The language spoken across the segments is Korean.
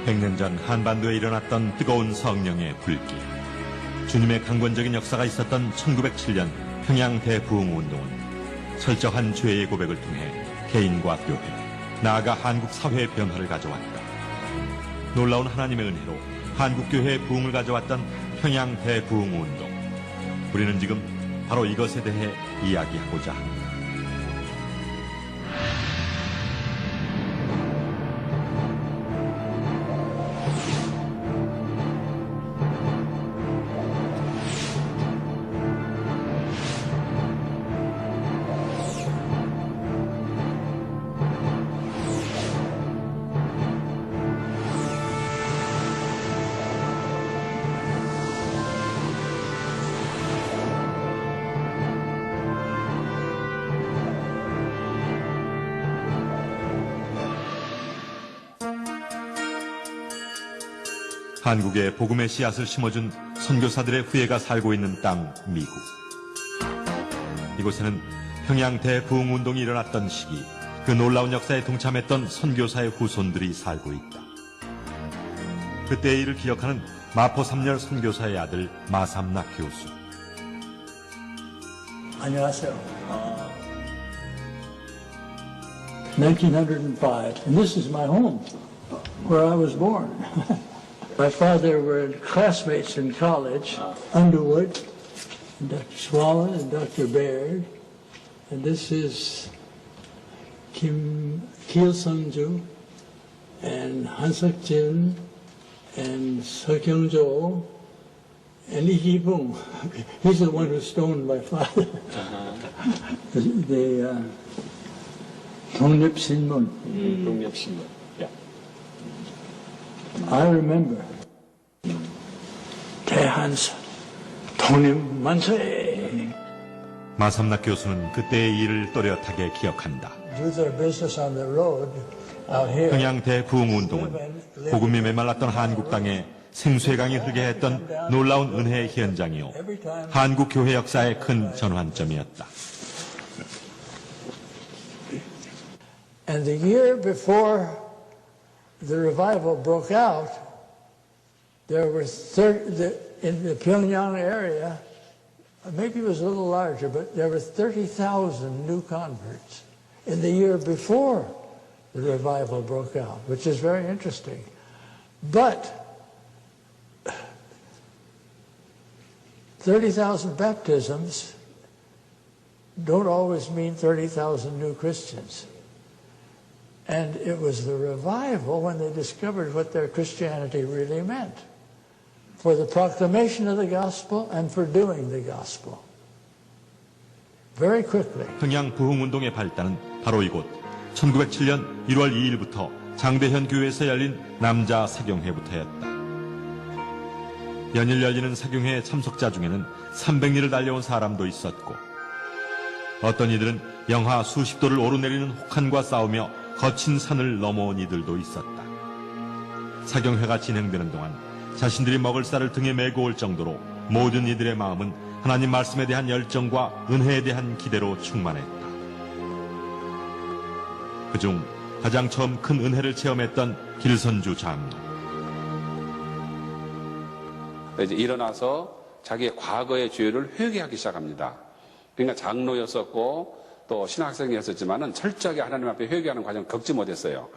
100년 전 한반도에 일어났던 뜨거운 성령의 불길. 주님의 강권적인 역사가 있었던 1907년 평양 대부흥운동은 철저한 죄의 고백을 통해 개인과 교회, 나아가 한국 사회의 변화를 가져왔다. 놀라운 하나님의 은혜로 한국교회의 부흥을 가져왔던 평양 대부흥운동. 우리는 지금 바로 이것에 대해 이야기하고자 합니다. 한국에 복음의 씨앗을 심어준 선교사들의 후예가 살고 있는 땅 미국. 이곳에는 평양 대부흥운동이 일어났던 시기 그 놀라운 역사에 동참했던 선교사의 후손들이 살고 있다. 그때의 일을 기억하는 마포 삼열 선교사의 아들 마삼락 교수. 안녕하세요. 1905, and this is my home, where I was born. My father were classmates in college, Underwood, and Dr. Swallow and Dr. Baird, and this is Kim Sung-ju and Han Seok-jin and Seo Kyung-jo and Lee Ki-bung. He's the one who stoned my father. The 독립신문. 독립신문. Yeah. I remember 대한선 독립만세. 마삼락 교수는 그때의 일을 또렷하게 기억한다. Do their business on the road out here. 평양 대부흥운동은 복음이 메말랐던 한국 땅에 생수의 강이 흐르게 했던 놀라운 은혜의 현장이요, 한국 교회 역사의 큰 전환점이었다. And the year before the revival broke out, there were in the Pyongyang area, maybe it was a little larger, but there were 30,000 new converts in the year before the revival broke out, which is very interesting. But 30,000 baptisms don't always mean 30,000 new Christians. And it was the revival when they discovered what their Christianity really meant, for the proclamation of the gospel and for doing the gospel. Very quickly. 평양 부흥운동의 발단은 바로 이곳 1907년 1월 2일부터 장대현 교회에서 열린 남자 사경회부터였다. 연일 열리는 사경회 참석자 중에는 300리를 달려온 사람도 있었고, 어떤 이들은 영하 수십 도를 오르내리는 혹한과 싸우며 거친 산을 넘어온 이들도 있었다. 사경회가 진행되는 동안 자신들이 먹을 쌀을 등에 메고 올 정도로 모든 이들의 마음은 하나님 말씀에 대한 열정과 은혜에 대한 기대로 충만했다. 그중 가장 처음 큰 은혜를 체험했던 길선주 장로. 이제 일어나서 자기의 과거의 죄를 회개하기 시작합니다. 그러니까 장로였었고 또 신학생이었었지만은 철저하게 하나님 앞에 회개하는 과정을 겪지 못했어요.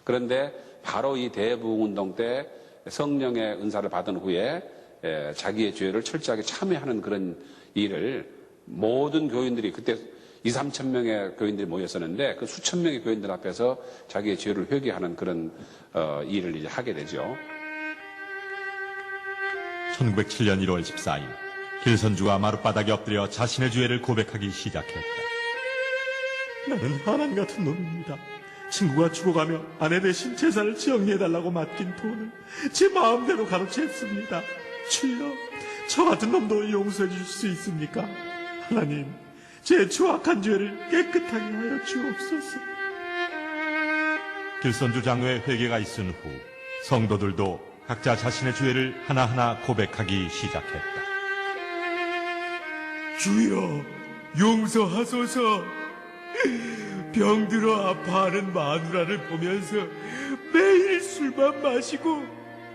그런데 바로 이 대부흥운동 때 성령의 은사를 받은 후에 자기의 죄를 철저하게 참회하는 그런 일을 모든 교인들이, 그때 2~3천 명의 교인들이 모였었는데 그 수천 명의 교인들 앞에서 자기의 죄를 회개하는 그런 일을 이제 하게 되죠. 1907년 1월 14일 길선주가 마룻바닥에 엎드려 자신의 죄를 고백하기 시작했다. 나는 하나님 같은 놈입니다. 친구가 죽어가며 아내 대신 재산을 정리해달라고 맡긴 돈을 제 마음대로 가로챘습니다. 주여, 저 같은 놈도 용서해 주실 수 있습니까? 하나님, 제 추악한 죄를 깨끗하게 하여 주옵소서. 길선주 장로의 회개가 있은 후 성도들도 각자 자신의 죄를 하나하나 고백하기 시작했다. 주여, 용서하소서. 병들어 아파하는 마누라를 보면서 매일 술만 마시고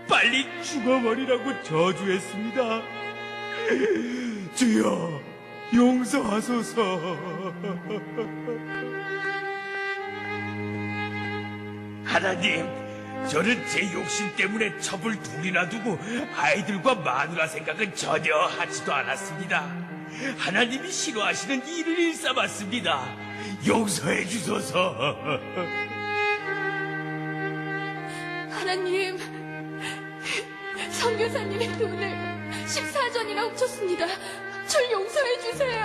빨리 죽어버리라고 저주했습니다. 주여, 용서하소서. 하나님, 저는 제 욕심 때문에 첩을 둘이나 두고 아이들과 마누라 생각은 전혀 하지도 않았습니다. 하나님이 싫어하시는 일을 일삼았습니다. 용서해 주소서. 하나님, 선교사님의 돈을 14전이나 훔쳤습니다. 절 용서해 주세요.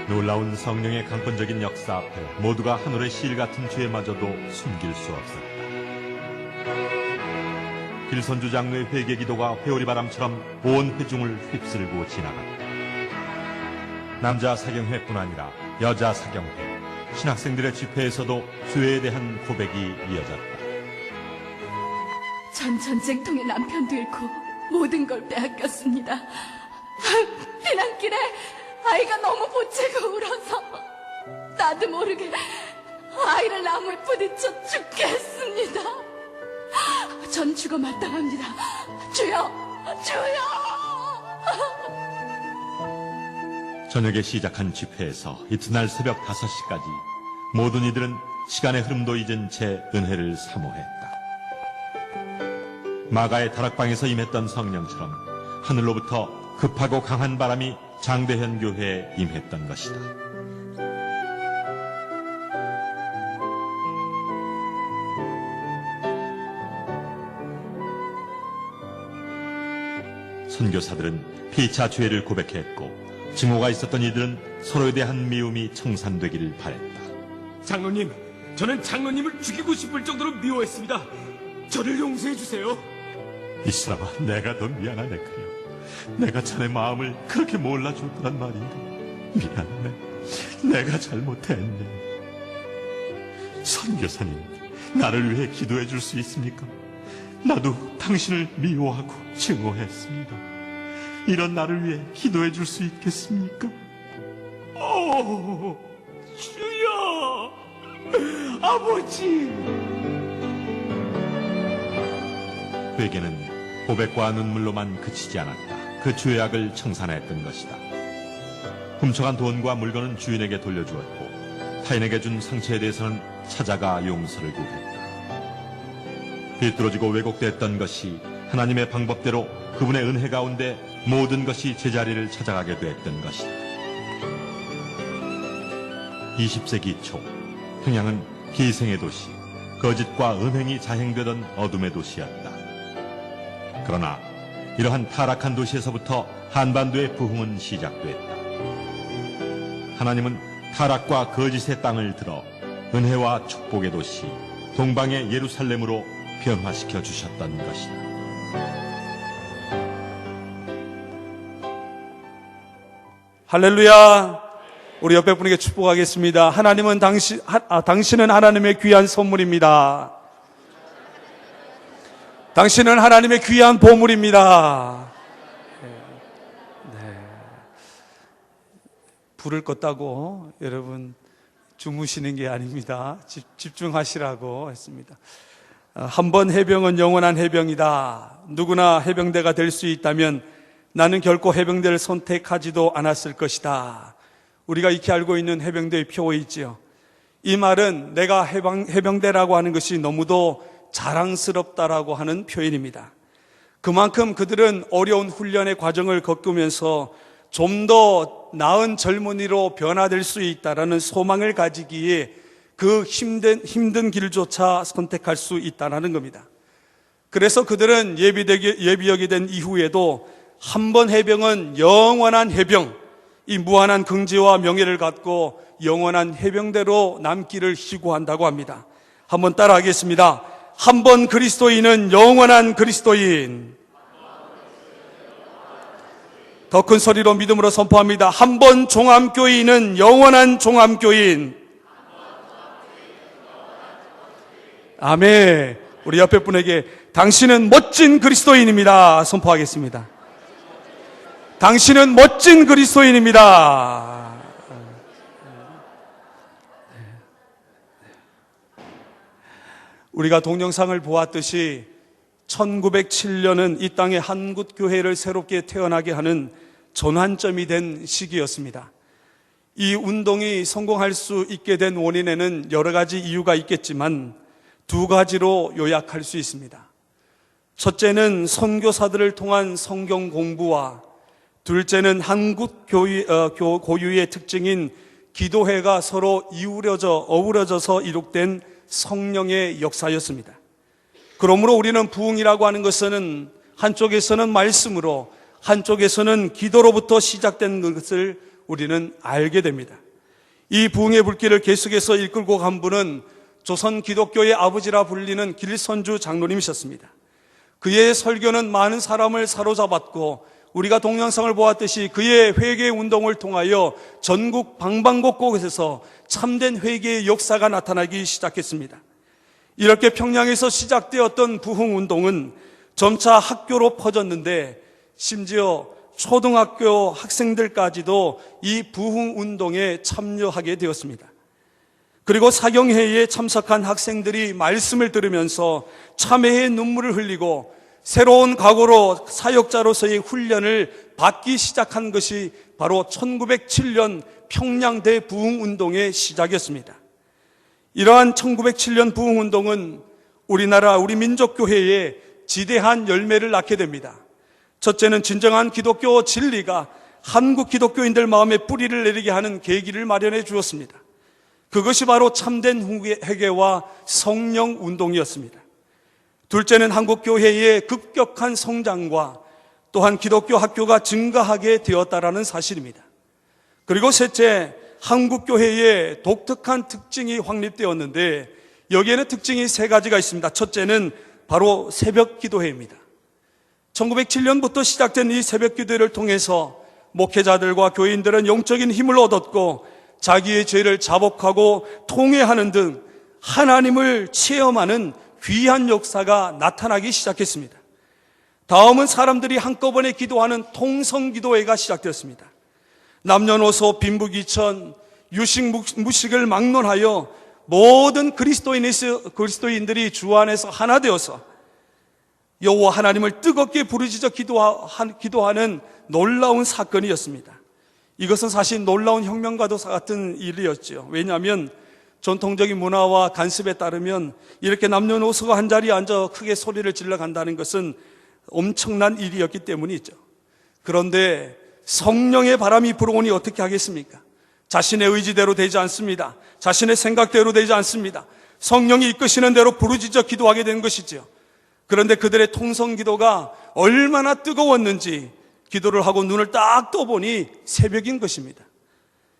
놀라운 성령의 강권적인 역사 앞에 모두가 하늘의 실 같은 죄마저도 숨길 수 없었다. 길선주 장로의 회개 기도가 회오리바람처럼 온 회중을 휩쓸고 지나갔다. 남자 사경회뿐 아니라 여자 사경회, 신학생들의 집회에서도 죄에 대한 고백이 이어졌다. 전 전쟁통에 남편도 잃고 모든 걸 빼앗겼습니다. 피난길에 아이가 너무 보채고 울어서 나도 모르게 아이를 나무에 부딪혀 죽게 했습니다. 전 죽어 마땅합니다. 주여, 주여! 저녁에 시작한 집회에서 이튿날 새벽 5시까지 모든 이들은 시간의 흐름도 잊은 채 은혜를 사모했다. 마가의 다락방에서 임했던 성령처럼 하늘로부터 급하고 강한 바람이 장대현 교회에 임했던 것이다. 선교사들은 피차 죄를 고백했고 증오가 있었던 이들은 서로에 대한 미움이 청산되기를 바랬다. 장로님, 저는 장로님을 죽이고 싶을 정도로 미워했습니다. 저를 용서해 주세요. 이 사람아, 내가 더 미안하네 그려. 내가 자네 마음을 그렇게 몰라줬단 말인가. 미안하네. 내가 잘못했네. 선교사님, 나를 위해 기도해 줄 수 있습니까? 나도 당신을 미워하고 증오했습니다. 이런 나를 위해 기도해 줄 수 있겠습니까? 오, 주여, 아버지. 회개는 고백과 눈물로만 그치지 않았다. 그 죄악을 청산했던 것이다. 훔쳐간 돈과 물건은 주인에게 돌려주었고 타인에게 준 상처에 대해서는 찾아가 용서를 구했다. 비뚤어지고 왜곡됐던 것이 하나님의 방법대로 그분의 은혜 가운데 모든 것이 제자리를 찾아가게 됐던 것이다. 20세기 초 평양은 기생의 도시, 거짓과 음행이 자행되던 어둠의 도시였다. 그러나 이러한 타락한 도시에서부터 한반도의 부흥은 시작됐다. 하나님은 타락과 거짓의 땅을 들어 은혜와 축복의 도시, 동방의 예루살렘으로 변화시켜 주셨던 것이다. 할렐루야. 우리 옆에 분에게 축복하겠습니다. 당신은 하나님의 귀한 선물입니다. 당신은 하나님의 귀한 보물입니다. 네. 불을 껐다고 여러분 주무시는 게 아닙니다. 집중하시라고 했습니다. 한 번 해병은 영원한 해병이다. 누구나 해병대가 될 수 있다면 나는 결코 해병대를 선택하지도 않았을 것이다. 우리가 익히 알고 있는 해병대의 표어이지요. 이 말은 내가 해병대라고 하는 것이 너무도 자랑스럽다라고 하는 표현입니다. 그만큼 그들은 어려운 훈련의 과정을 겪으면서 좀 더 나은 젊은이로 변화될 수 있다라는 소망을 가지기에 그 힘든 길조차 선택할 수 있다는 겁니다. 그래서 그들은 예비역이 된 이후에도 한 번 해병은 영원한 해병, 이 무한한 긍지와 명예를 갖고 영원한 해병대로 남기를 희구한다고 합니다. 한번 따라하겠습니다. 한 번 그리스도인은 영원한 그리스도인. 더 큰 소리로 믿음으로 선포합니다. 한 번 종암교인은 영원한 종암교인. 아멘. 우리 옆에 분에게 당신은 멋진 그리스도인입니다. 선포하겠습니다. 당신은 멋진 그리스도인입니다. 우리가 동영상을 보았듯이 1907년은 이 땅에 한국교회를 새롭게 태어나게 하는 전환점이 된 시기였습니다. 이 운동이 성공할 수 있게 된 원인에는 여러 가지 이유가 있겠지만 두 가지로 요약할 수 있습니다. 첫째는 선교사들을 통한 성경 공부와 둘째는 한국 고유의 특징인 기도회가 서로 어우러져서 이룩된 성령의 역사였습니다. 그러므로 우리는 부흥이라고 하는 것은 한쪽에서는 말씀으로 한쪽에서는 기도로부터 시작된 것을 우리는 알게 됩니다. 이 부흥의 불길을 계속해서 이끌고 간 분은 조선 기독교의 아버지라 불리는 길선주 장로님이셨습니다. 그의 설교는 많은 사람을 사로잡았고 우리가 동영상을 보았듯이 그의 회개 운동을 통하여 전국 방방곡곡에서 참된 회개의 역사가 나타나기 시작했습니다. 이렇게 평양에서 시작되었던 부흥 운동은 점차 학교로 퍼졌는데 심지어 초등학교 학생들까지도 이 부흥 운동에 참여하게 되었습니다. 그리고 사경회의에 참석한 학생들이 말씀을 들으면서 참회의 눈물을 흘리고 새로운 각오로 사역자로서의 훈련을 받기 시작한 것이 바로 1907년 평양대 부흥운동의 시작이었습니다. 이러한 1907년 부흥운동은 우리나라 우리 민족교회에 지대한 열매를 낳게 됩니다. 첫째는 진정한 기독교 진리가 한국 기독교인들 마음에 뿌리를 내리게 하는 계기를 마련해 주었습니다. 그것이 바로 참된 회개와 성령 운동이었습니다. 둘째는 한국교회의 급격한 성장과 또한 기독교 학교가 증가하게 되었다라는 사실입니다. 그리고 셋째, 한국교회의 독특한 특징이 확립되었는데 여기에는 특징이 세 가지가 있습니다. 첫째는 바로 새벽 기도회입니다. 1907년부터 시작된 이 새벽 기도회를 통해서 목회자들과 교인들은 영적인 힘을 얻었고 자기의 죄를 자복하고 통회하는 등 하나님을 체험하는 귀한 역사가 나타나기 시작했습니다. 다음은 사람들이 한꺼번에 기도하는 통성기도회가 시작되었습니다. 남녀노소 빈부귀천 유식 무식을 막론하여 모든 그리스도인들이 주 안에서 하나 되어서 여호와 하나님을 뜨겁게 부르짖어 기도하는 놀라운 사건이었습니다. 이것은 사실 놀라운 혁명과도 같은 일이었죠. 왜냐하면 전통적인 문화와 관습에 따르면 이렇게 남녀노소가 한자리에 앉아 크게 소리를 질러 간다는 것은 엄청난 일이었기 때문이죠. 그런데 성령의 바람이 불어오니 어떻게 하겠습니까? 자신의 의지대로 되지 않습니다. 자신의 생각대로 되지 않습니다. 성령이 이끄시는 대로 부르짖어 기도하게 된 것이죠. 그런데 그들의 통성기도가 얼마나 뜨거웠는지 기도를 하고 눈을 딱 떠보니 새벽인 것입니다.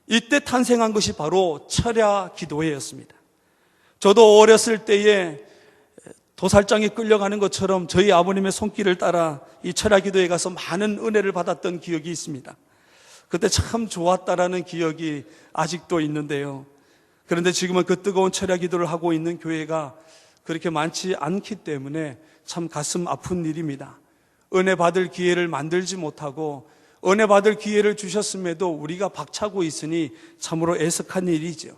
이때 탄생한 것이 바로 철야 기도회였습니다. 저도 어렸을 때에 도살장에 끌려가는 것처럼 저희 아버님의 손길을 따라 이 철야 기도회에 가서 많은 은혜를 받았던 기억이 있습니다. 그때 참 좋았다라는 기억이 아직도 있는데요. 그런데 지금은 그 뜨거운 철야 기도를 하고 있는 교회가 그렇게 많지 않기 때문에 참 가슴 아픈 일입니다. 은혜 받을 기회를 만들지 못하고 은혜 받을 기회를 주셨음에도 우리가 박차고 있으니 참으로 애석한 일이죠.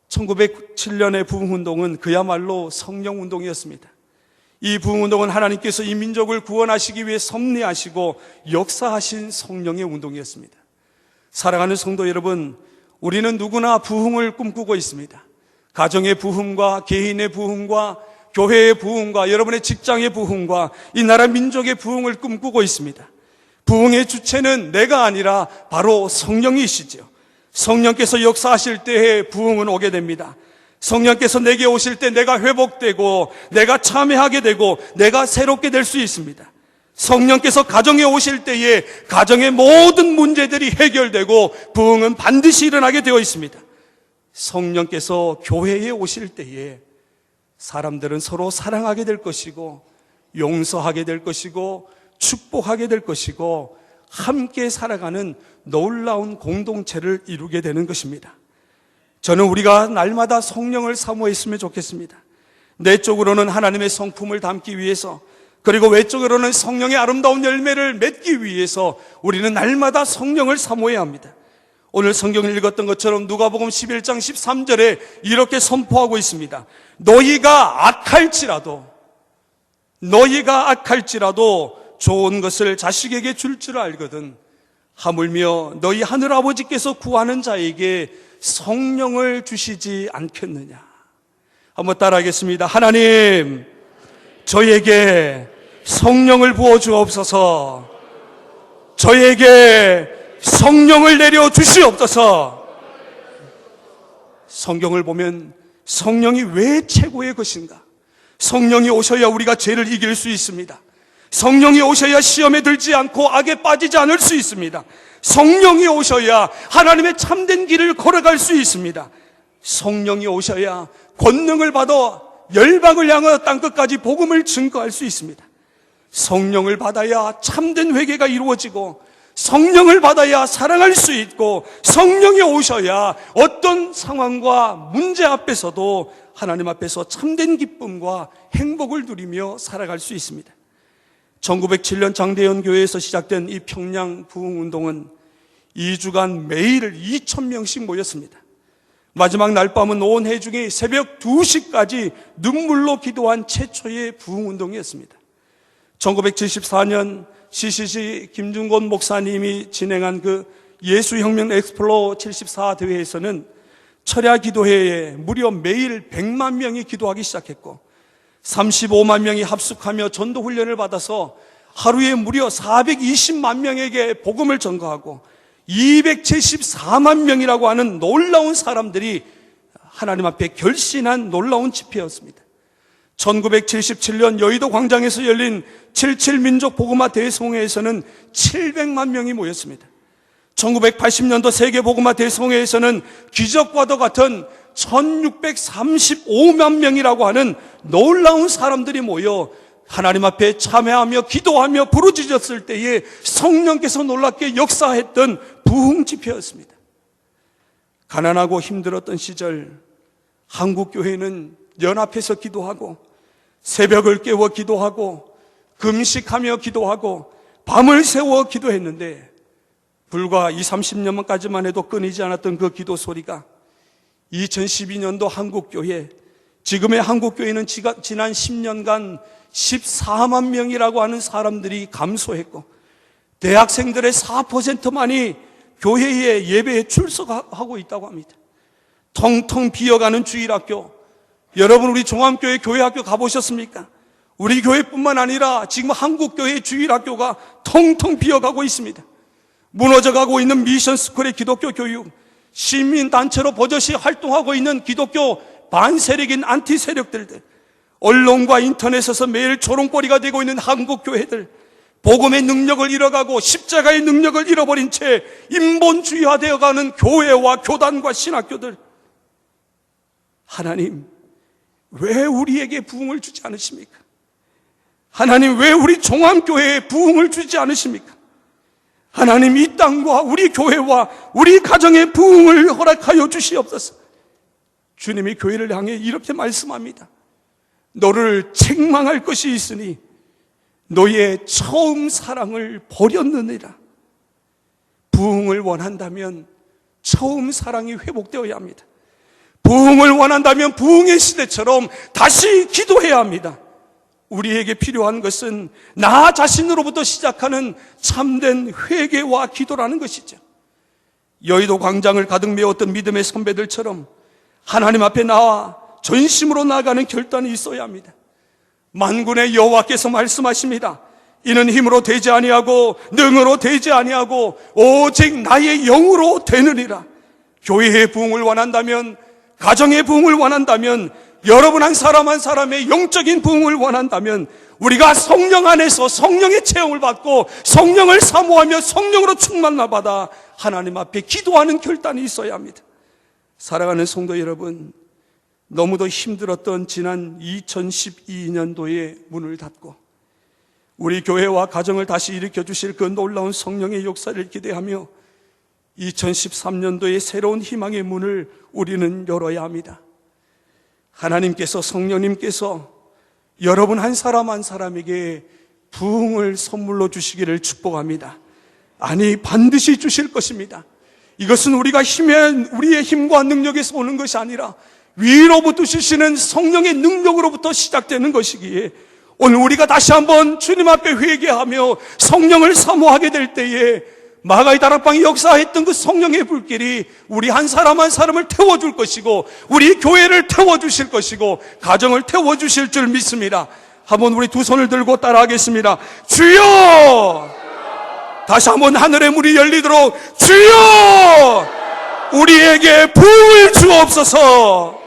1907년의 부흥운동은 그야말로 성령운동이었습니다. 이 부흥운동은 하나님께서 이 민족을 구원하시기 위해 섭리하시고 역사하신 성령의 운동이었습니다. 사랑하는 성도 여러분, 우리는 누구나 부흥을 꿈꾸고 있습니다. 가정의 부흥과 개인의 부흥과 교회의 부흥과 여러분의 직장의 부흥과 이 나라 민족의 부흥을 꿈꾸고 있습니다. 부흥의 주체는 내가 아니라 바로 성령이시죠. 성령께서 역사하실 때에 부흥은 오게 됩니다. 성령께서 내게 오실 때 내가 회복되고 내가 참회하게 되고 내가 새롭게 될 수 있습니다. 성령께서 가정에 오실 때에 가정의 모든 문제들이 해결되고 부흥은 반드시 일어나게 되어 있습니다. 성령께서 교회에 오실 때에 사람들은 서로 사랑하게 될 것이고 용서하게 될 것이고 축복하게 될 것이고 함께 살아가는 놀라운 공동체를 이루게 되는 것입니다. 저는 우리가 날마다 성령을 사모했으면 좋겠습니다. 내적으로는 하나님의 성품을 담기 위해서 그리고 외적으로는 성령의 아름다운 열매를 맺기 위해서 우리는 날마다 성령을 사모해야 합니다. 오늘 성경을 읽었던 것처럼 누가복음 11장 13절에 이렇게 선포하고 있습니다. 너희가 악할지라도 좋은 것을 자식에게 줄 줄 알거든 하물며 너희 하늘아버지께서 구하는 자에게 성령을 주시지 않겠느냐. 한번 따라하겠습니다. 하나님, 저에게 성령을 부어 주옵소서. 저에게 성령을 내려 주시옵소서. 성경을 보면 성령이 왜 최고의 것인가? 성령이 오셔야 우리가 죄를 이길 수 있습니다. 성령이 오셔야 시험에 들지 않고 악에 빠지지 않을 수 있습니다. 성령이 오셔야 하나님의 참된 길을 걸어갈 수 있습니다. 성령이 오셔야 권능을 받아 열방을 향하여 땅끝까지 복음을 증거할 수 있습니다. 성령을 받아야 참된 회개가 이루어지고 성령을 받아야 사랑할 수 있고 성령이 오셔야 어떤 상황과 문제 앞에서도 하나님 앞에서 참된 기쁨과 행복을 누리며 살아갈 수 있습니다. 1907년 장대현 교회에서 시작된 이 평양 부흥운동은 2주간 매일 2,000명씩 모였습니다. 마지막 날밤은 온 회중이 새벽 2시까지 눈물로 기도한 최초의 부흥운동이었습니다. 1974년 CCC 김중곤 목사님이 진행한 그 예수혁명 엑스플로 74 대회에서는 철야 기도회에 무려 매일 100만 명이 기도하기 시작했고 35만 명이 합숙하며 전도 훈련을 받아서 하루에 무려 420만 명에게 복음을 전가하고 274만 명이라고 하는 놀라운 사람들이 하나님 앞에 결신한 놀라운 집회였습니다. 1977년 여의도 광장에서 열린 77민족 복음화 대성회에서는 700만 명이 모였습니다. 1980년도 세계 복음화 대성회에서는 기적과도 같은 1635만 명이라고 하는 놀라운 사람들이 모여 하나님 앞에 참회하며 기도하며 부르짖었을 때에 성령께서 놀랍게 역사했던 부흥 집회였습니다. 가난하고 힘들었던 시절 한국교회는 연합해서 기도하고 새벽을 깨워 기도하고 금식하며 기도하고 밤을 새워 기도했는데 불과 20-30년까지만 해도 끊이지 않았던 그 기도 소리가 2012년도 한국교회, 지금의 한국교회는 지난 10년간 14만 명이라고 하는 사람들이 감소했고 대학생들의 4%만이 교회에 예배에 출석하고 있다고 합니다. 텅텅 비어가는 주일학교, 여러분 우리 종합교회 교회학교 가보셨습니까? 우리 교회뿐만 아니라 지금 한국교회 주일학교가 텅텅 비어가고 있습니다. 무너져가고 있는 미션스쿨의 기독교 교육, 시민단체로 버젓이 활동하고 있는 기독교 반세력인 안티 세력들, 언론과 인터넷에서 매일 조롱거리가 되고 있는 한국교회들, 복음의 능력을 잃어가고 십자가의 능력을 잃어버린 채 인본주의화되어가는 교회와 교단과 신학교들, 하나님 왜 우리에게 부흥을 주지 않으십니까? 하나님 왜 우리 종암교회에 부흥을 주지 않으십니까? 하나님 이 땅과 우리 교회와 우리 가정의 부흥을 허락하여 주시옵소서. 주님이 교회를 향해 이렇게 말씀합니다. 너를 책망할 것이 있으니 너의 처음 사랑을 버렸느니라. 부흥을 원한다면 처음 사랑이 회복되어야 합니다. 부흥을 원한다면 부흥의 시대처럼 다시 기도해야 합니다. 우리에게 필요한 것은 나 자신으로부터 시작하는 참된 회개와 기도라는 것이죠. 여의도 광장을 가득 메웠던 믿음의 선배들처럼 하나님 앞에 나와 전심으로 나아가는 결단이 있어야 합니다. 만군의 여호와께서 말씀하십니다. 이는 힘으로 되지 아니하고 능으로 되지 아니하고 오직 나의 영으로 되느니라. 교회의 부흥을 원한다면, 가정의 부흥을 원한다면, 여러분 한 사람 한 사람의 영적인 부흥을 원한다면 우리가 성령 안에서 성령의 체험을 받고 성령을 사모하며 성령으로 충만을 받아 하나님 앞에 기도하는 결단이 있어야 합니다. 사랑하는 성도 여러분, 너무도 힘들었던 지난 2012년도에 문을 닫고 우리 교회와 가정을 다시 일으켜 주실 그 놀라운 성령의 역사를 기대하며 2013년도에 새로운 희망의 문을 우리는 열어야 합니다. 하나님께서, 성령님께서 여러분 한 사람 한 사람에게 부흥을 선물로 주시기를 축복합니다. 아니 반드시 주실 것입니다. 이것은 우리의 힘과 능력에서 오는 것이 아니라 위로부터 주시는 성령의 능력으로부터 시작되는 것이기에 오늘 우리가 다시 한번 주님 앞에 회개하며 성령을 사모하게 될 때에 마가의 다락방이 역사했던 그 성령의 불길이 우리 한 사람 한 사람을 태워줄 것이고 우리 교회를 태워주실 것이고 가정을 태워주실 줄 믿습니다. 한번 우리 두 손을 들고 따라하겠습니다. 주여! 다시 한번 하늘의 문이 열리도록 주여! 우리에게 부흥을 주옵소서.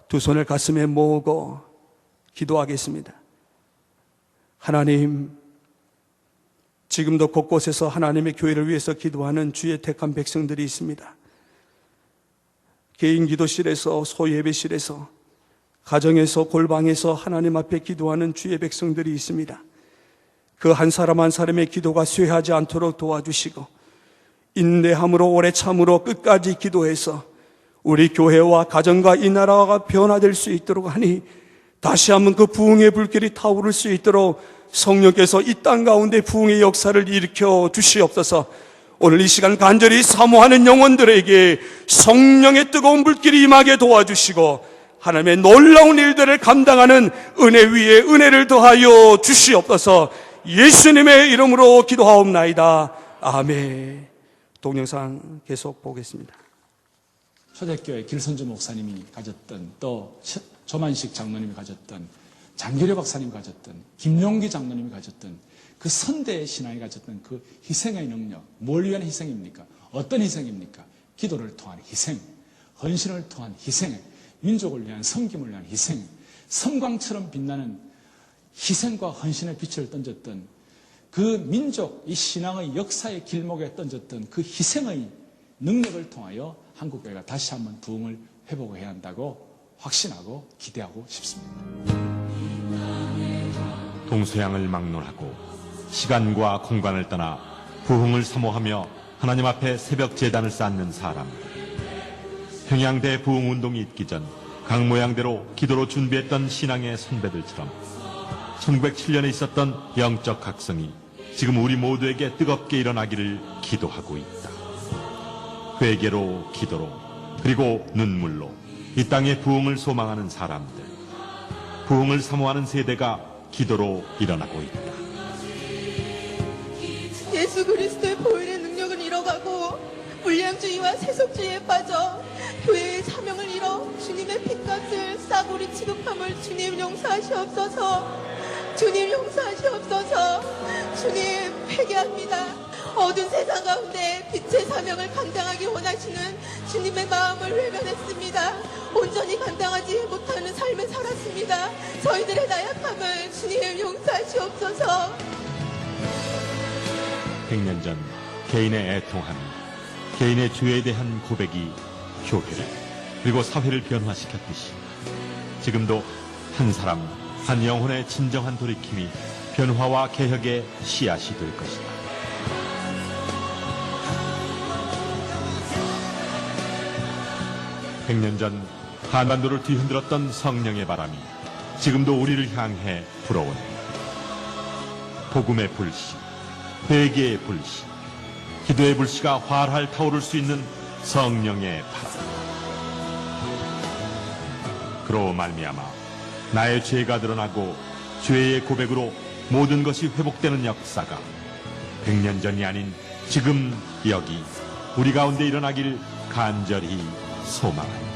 두 손을 가슴에 모으고 기도하겠습니다. 하나님, 지금도 곳곳에서 하나님의 교회를 위해서 기도하는 주의 택한 백성들이 있습니다. 개인 기도실에서, 소예배실에서, 가정에서, 골방에서 하나님 앞에 기도하는 주의 백성들이 있습니다. 그 한 사람 한 사람의 기도가 쇠하지 않도록 도와주시고 인내함으로 오래 참으로 끝까지 기도해서 우리 교회와 가정과 이 나라가 변화될 수 있도록 하니 다시 한번 그 부흥의 불길이 타오를 수 있도록 성령께서 이 땅 가운데 부흥의 역사를 일으켜 주시옵소서. 오늘 이 시간 간절히 사모하는 영혼들에게 성령의 뜨거운 불길이 임하게 도와주시고 하나님의 놀라운 일들을 감당하는 은혜 위에 은혜를 더하여 주시옵소서. 예수님의 이름으로 기도하옵나이다. 아멘. 동영상 계속 보겠습니다. 초대교회 길선주 목사님이 가졌던, 또 조만식 장로님이 가졌던, 장교려 박사님이 가졌던, 김용기 장로님이 가졌던 그 선대의 신앙이 가졌던 그 희생의 능력, 뭘 위한 희생입니까? 어떤 희생입니까? 기도를 통한 희생, 헌신을 통한 희생, 민족을 위한 섬김을 위한 희생, 섬광처럼 빛나는 희생과 헌신의 빛을 던졌던 그 민족, 이 신앙의 역사의 길목에 던졌던 그 희생의 능력을 통하여 한국교회가 다시 한번 부흥을 회복해야 한다고 확신하고 기대하고 싶습니다. 동서양을 막론하고 시간과 공간을 떠나 부흥을 사모하며 하나님 앞에 새벽 제단을 쌓는 사람들. 평양대 부흥운동이 있기 전 강모양대로 기도로 준비했던 신앙의 선배들처럼 1907년에 있었던 영적 각성이 지금 우리 모두에게 뜨겁게 일어나기를 기도하고 있다. 회개로, 기도로, 그리고 눈물로 이 땅의 부흥을 소망하는 사람들, 부흥을 사모하는 세대가 기도로 일어나고 있다. 예수 그리스도의 보혈의 능력을 잃어가고 물량주의와 세속주의에 빠져 교회의 사명을 잃어 주님의 핏값을 싸구리 취급함을 주님 용서하시옵소서. 주님 용서하시옵소서. 주님 회개합니다. 어두운 세상 가운데 빛의 사명을 감당하기 원하시는 주님의 마음을 외면했습니다. 온전히 감당하지 못하는 삶을 살았습니다. 저희들의 나약함을 주님 용서하시옵소서. 100년 전 개인의 애통함, 개인의 죄에 대한 고백이 교회를 그리고 사회를 변화시켰듯이 지금도 한 사람, 한 영혼의 진정한 돌이킴이 변화와 개혁의 씨앗이 될 것이다. (100년) 전 한반도를 뒤흔들었던 성령의 바람이 지금도 우리를 향해 불어온다. 복음의 불씨, 회개의 불씨, 기도의 불씨가 활활 타오를 수 있는 성령의 바람. 그로 말미암아 나의 죄가 드러나고 죄의 고백으로 모든 것이 회복되는 역사가 100년 전이 아닌 지금 여기 우리 가운데 일어나길 간절히 소망합니다.